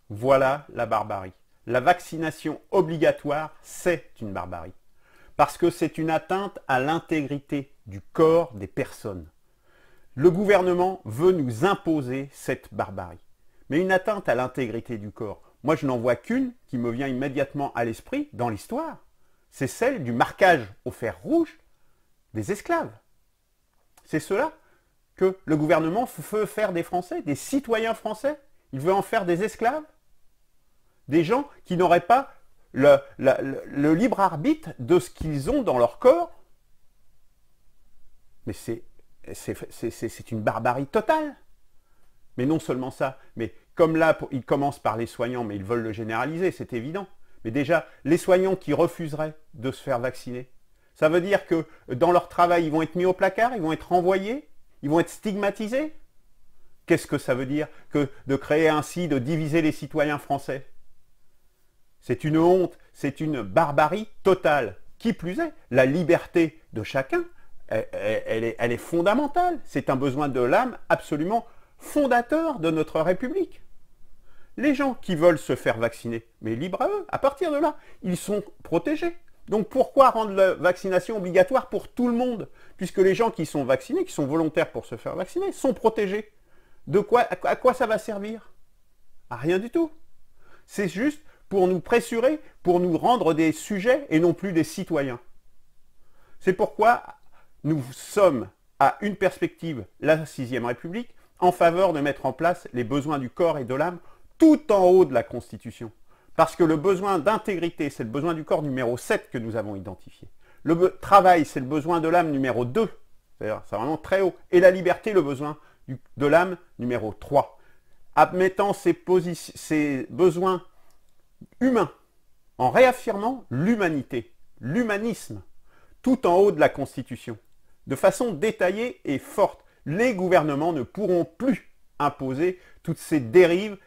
Voilà la barbarie. La vaccination obligatoire, c'est une barbarie. Parce que c'est une atteinte à l'intégrité du corps des personnes. Le gouvernement veut nous imposer cette barbarie. Mais une atteinte à l'intégrité du corps, moi je n'en vois qu'une qui me vient immédiatement à l'esprit dans l'histoire. C'est celle du marquage au fer rouge des esclaves. C'est cela que le gouvernement veut faire des Français, des citoyens français. Il veut en faire des esclaves. Des gens qui n'auraient pas le libre arbitre de ce qu'ils ont dans leur corps. Mais c'est une barbarie totale. Mais non seulement ça, mais comme là, ils commencent par les soignants, mais ils veulent le généraliser, c'est évident. Mais déjà, les soignants qui refuseraient de se faire vacciner, ça veut dire que dans leur travail, ils vont être mis au placard, ils vont être renvoyés, ils vont être stigmatisés. Qu'est-ce que ça veut dire que de créer ainsi, de diviser les citoyens français? C'est une honte, c'est une barbarie totale. Qui plus est, la liberté de chacun, elle est fondamentale. C'est un besoin de l'âme absolument fondateur de notre République. Les gens qui veulent se faire vacciner, mais libre à eux, à partir de là, ils sont protégés. Donc pourquoi rendre la vaccination obligatoire pour tout le monde? Puisque les gens qui sont vaccinés, qui sont volontaires pour se faire vacciner, sont protégés. De quoi, à quoi ça va servir? À rien du tout. C'est juste pour nous pressurer, pour nous rendre des sujets et non plus des citoyens. C'est pourquoi nous sommes à une perspective, la 6ème République, en faveur de mettre en place les besoins du corps et de l'âme tout en haut de la Constitution. Parce que le besoin d'intégrité, c'est le besoin du corps numéro 7 que nous avons identifié. Le travail, c'est le besoin de l'âme numéro 2. C'est-à-dire, c'est vraiment très haut. Et la liberté, le besoin de l'âme numéro 3. Admettant ces besoins humains, en réaffirmant l'humanité, l'humanisme, tout en haut de la Constitution, de façon détaillée et forte. Les gouvernements ne pourront plus imposer toutes ces dérives,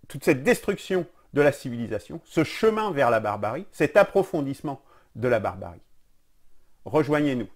toute cette destruction de la civilisation, ce chemin vers la barbarie, cet approfondissement de la barbarie. Rejoignez-nous.